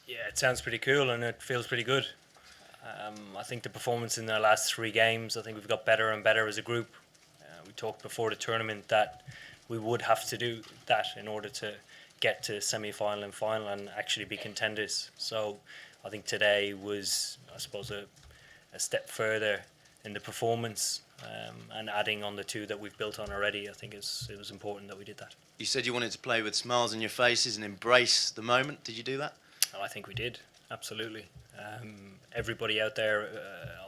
Yeah, it sounds pretty cool and it feels pretty good. I think the performance in the last 3 games, I think we've got better and better as a group. We talked before the tournament that we would have to do that in order to get to semi-final and final and actually be contenders. So I think today was, I suppose, a step further in the performance, and adding on the two that we've built on already. I think it was important that we did that. You said you wanted to play with smiles on your faces and embrace the moment. Did you do that? Oh, I think we did, absolutely. Everybody out there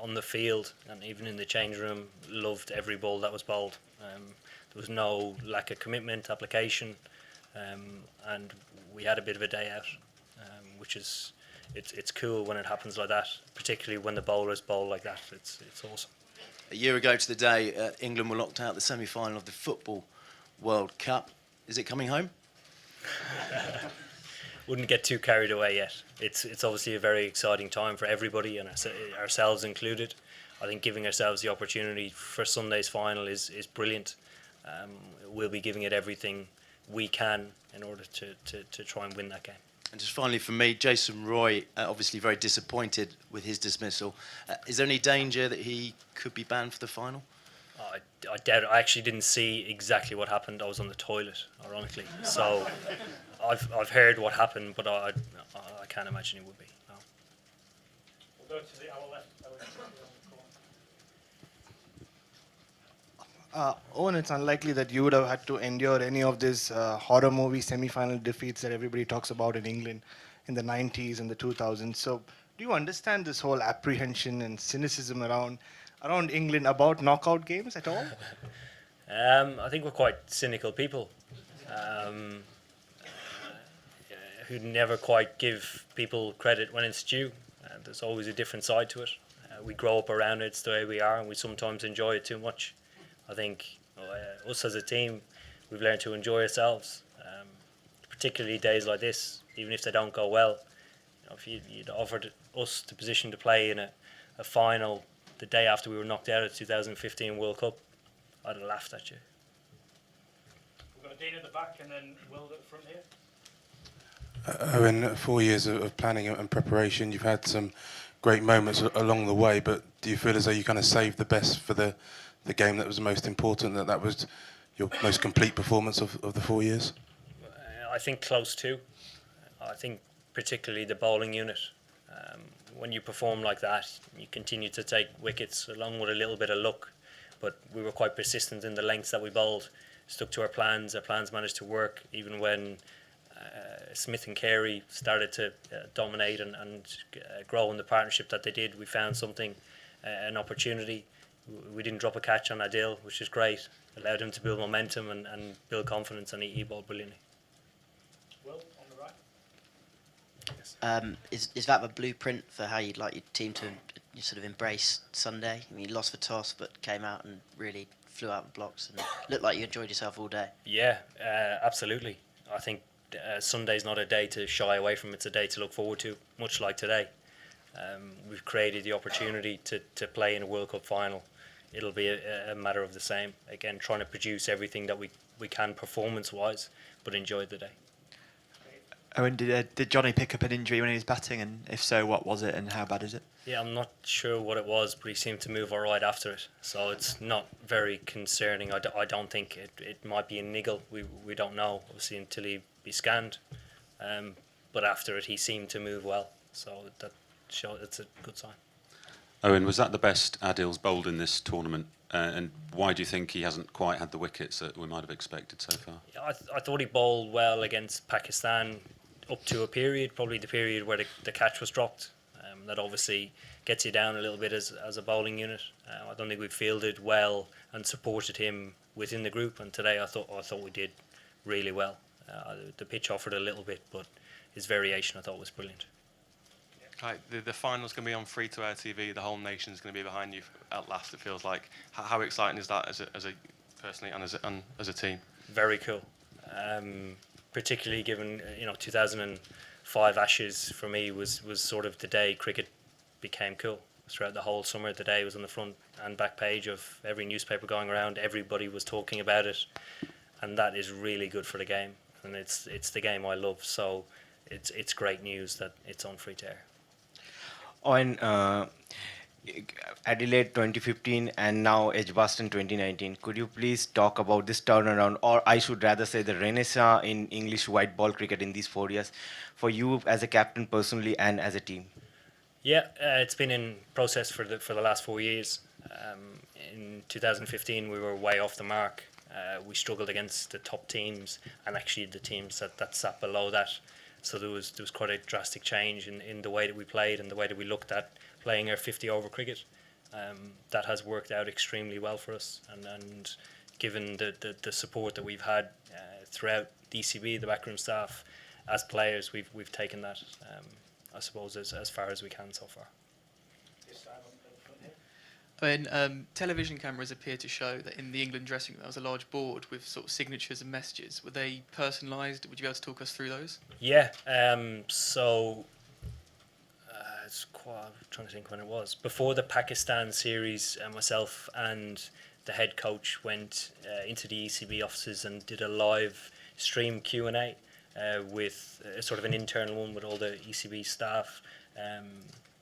on the field and even in the change room loved every ball that was bowled. There was no lack of commitment, application, and we had a bit of a day out, which is it's cool when it happens like that, particularly when the bowlers bowl like that. It's awesome. A year ago to the day, England were locked out of the semi-final of the Football World Cup. Is it coming home? Wouldn't get too carried away yet. It's obviously a very exciting time for everybody, and ourselves included. I think giving ourselves the opportunity for Sunday's final is brilliant. We'll be giving it everything we can in order to try and win that game. And just finally for me, Jason Roy, obviously very disappointed with his dismissal. Is there any danger that he could be banned for the final? I doubt it. I actually didn't see exactly what happened. I was on the toilet, ironically. So I've heard what happened, but I can't imagine it would be. No. We'll go to the our left. Owen, it's unlikely that you would have had to endure any of these horror movie semi-final defeats that everybody talks about in England in the 90s and the 2000s. So do you understand this whole apprehension and cynicism around England about knockout games at all? I think we're quite cynical people who never quite give people credit when it's due. There's always a different side to it. We grow up around it, it's the way we are, and we sometimes enjoy it too much. I think us as a team, we've learned to enjoy ourselves, particularly days like this, even if they don't go well. If you'd offered us the position to play in a final the day after we were knocked out of the 2015 World Cup, I'd have laughed at you. We've got Dean at the back and then Will at the front here. In 4 years of planning and preparation, you've had some great moments along the way, but do you feel as though you kind of saved the best for the game that was the most important, that was your most complete performance of the 4 years? I think close to. I think particularly the bowling unit. When you perform like that, you continue to take wickets along with a little bit of luck, but we were quite persistent in the lengths that we bowled, stuck to our plans managed to work even when Smith and Carey started to dominate and grow in the partnership that they did. We found something, an opportunity. We didn't drop a catch on Adil, which is great. Allowed him to build momentum and build confidence, and he bowled brilliantly. Will, on the right. Is that the blueprint for how you'd like your team to sort of embrace Sunday? I mean, you lost for toss, but came out and really flew out the blocks and looked like you enjoyed yourself all day. Yeah, absolutely. I think Sunday's not a day to shy away from. It's a day to look forward to, much like today. We've created the opportunity to play in a World Cup final. It'll be a matter of the same. Again, trying to produce everything that we can performance-wise, but enjoy the day. Owen, did Johnny pick up an injury when he was batting, and if so, what was it and how bad is it? Yeah, I'm not sure what it was, but he seemed to move all right after it. So it's not very concerning. I don't think it might be a niggle. We don't know, obviously, until he be scanned. But after it, he seemed to move well. So it's a good sign. Owen, was that the best Adil's bowled in this tournament? And why do you think he hasn't quite had the wickets that we might have expected so far? Yeah, I thought he bowled well against Pakistan up to a period, probably the period where the catch was dropped. That obviously gets you down a little bit as a bowling unit. I don't think we fielded well and supported him within the group. And today I thought we did really well. The pitch offered a little bit, but his variation I thought was brilliant. Right, the final's going to be on free-to-air TV. The whole nation's going to be behind you at last. It feels like. How exciting is that as a personally and as a team? Very cool, particularly given 2005 Ashes for me was sort of the day cricket became cool. Throughout the whole summer, the day was on the front and back page of every newspaper going around. Everybody was talking about it, and that is really good for the game. And it's the game I love. So it's great news that it's on free to air. On Adelaide 2015 and now Edgbaston 2019, could you please talk about this turnaround, or I should rather say the renaissance in English white ball cricket in these 4 years, for you as a captain personally and as a team? Yeah, it's been in process for the last 4 years. In 2015, we were way off the mark. We struggled against the top teams and actually the teams that sat below that. So there was quite a drastic change in the way that we played and the way that we looked at playing our 50-over cricket. That has worked out extremely well for us, and given the support that we've had throughout the ECB, the backroom staff, as players, we've taken that, I suppose, as far as we can so far. I mean, television cameras appear to show that in the England dressing room there was a large board with sort of signatures and messages. Were they personalised? Would you be able to talk us through those? Yeah, so I'm trying to think when it was. Before the Pakistan series, myself and the head coach went into the ECB offices and did a live stream Q&A with sort of an internal one with all the ECB staff,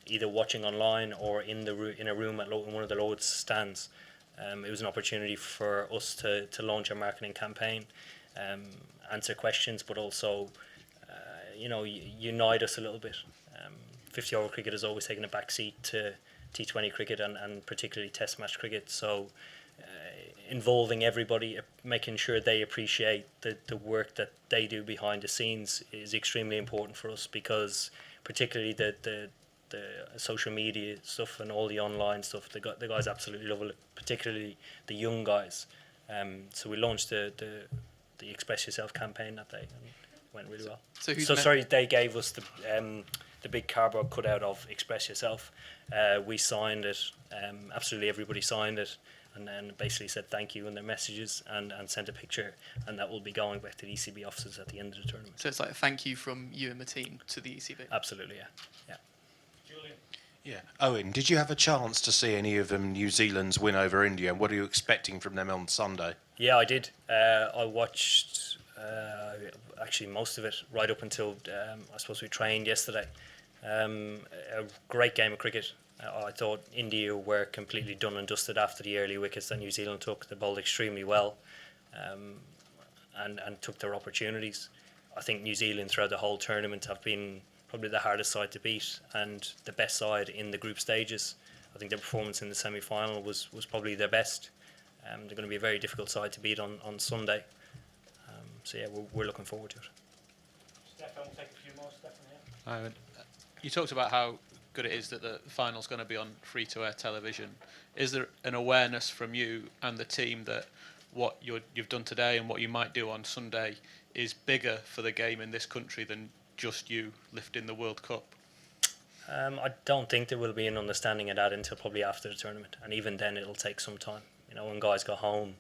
either watching online or in a room at one of the Lord's stands. It was an opportunity for us to launch a marketing campaign, answer questions, but also unite us a little bit. 50-over cricket has always taken a back seat to T20 cricket and particularly Test match cricket. So involving everybody, making sure they appreciate the work that they do behind the scenes is extremely important for us, because particularly the social media stuff and all the online stuff, the guys absolutely love it, particularly the young guys. So we launched the Express Yourself campaign that day, and it went really well. They gave us the big cardboard cutout of Express Yourself. We signed it, absolutely everybody signed it, and then basically said thank you in their messages and sent a picture, and that will be going back to the ECB offices at the end of the tournament. So it's like a thank you from you and the team to the ECB? Absolutely, yeah. Julian. Yeah. Owen, did you have a chance to see any of New Zealand's win over India, and what are you expecting from them on Sunday? Yeah, I did. I watched actually most of it right up until I suppose we trained yesterday. A great game of cricket. I thought India were completely done and dusted after the early wickets that New Zealand took. They bowled extremely well and took their opportunities. I think New Zealand throughout the whole tournament have been probably the hardest side to beat and the best side in the group stages. I think their performance in the semi-final was probably their best. They're going to be a very difficult side to beat on Sunday. So yeah, we're looking forward to it. Stefan, we'll take a few more. Stefan here. You talked about how good it is that the final's going to be on free-to-air television. Is there an awareness from you and the team that what you've done today and what you might do on Sunday is bigger for the game in this country than just you lifting the World Cup? I don't think there will be an understanding of that until probably after the tournament, and even then it'll take some time. When guys go home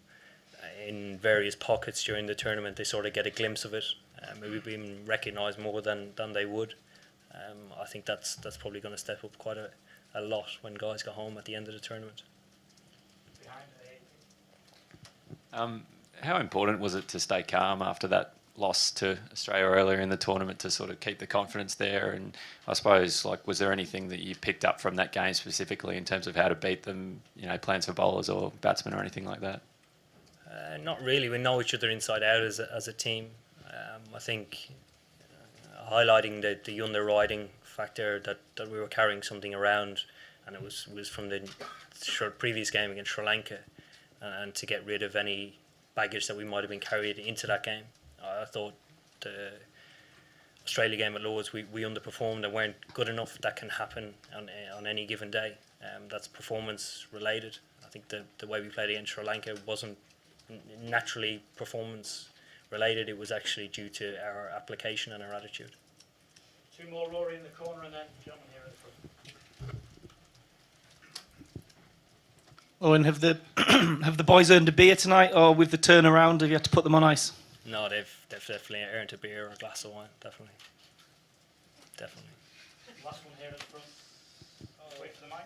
in various pockets during the tournament, they sort of get a glimpse of it, maybe being recognised more than they would. I think that's probably going to step up quite a lot when guys go home at the end of the tournament. How important was it to stay calm after that loss to Australia earlier in the tournament to sort of keep the confidence there? And I suppose, was there anything that you picked up from that game specifically in terms of how to beat them, plans for bowlers or batsmen or anything like that? Not really. We know each other inside out as a team. I think highlighting the underriding factor that we were carrying something around, and it was from the previous game against Sri Lanka, and to get rid of any baggage that we might have been carried into that game. I thought the Australia game at Lords, we underperformed and weren't good enough. That can happen on any given day. That's performance related. I think the way we played against Sri Lanka wasn't naturally performance related. It was actually due to our application and our attitude. Two more, Rory in the corner, and then gentleman here at the front. Owen, have the boys earned a beer tonight, or with the turnaround, have you had to put them on ice? No, they've definitely earned a beer or a glass of wine. Definitely. Last one here at the front. Wait for the mic.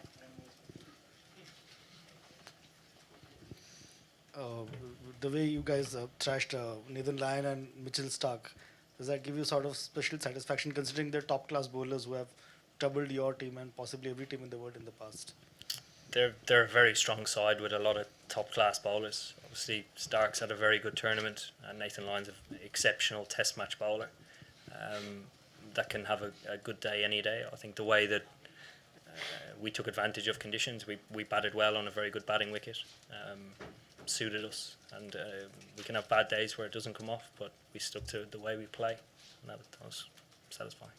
The way you guys trashed Nathan Lyon and Mitchell Stark, Does that give you sort of special satisfaction considering they're top class bowlers who have troubled your team and possibly every team in the world in the past? They're a very strong side with a lot of top class bowlers. Obviously, Stark's had a very good tournament, and Nathan Lyon's an exceptional Test match bowler that can have a good day any day. I think the way that we took advantage of conditions, we batted well on a very good batting wicket, suited us, and we can have bad days where it doesn't come off, but we stuck to the way we play, and that was satisfying.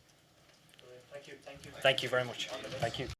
Thank you. Thank you very much. Thank you.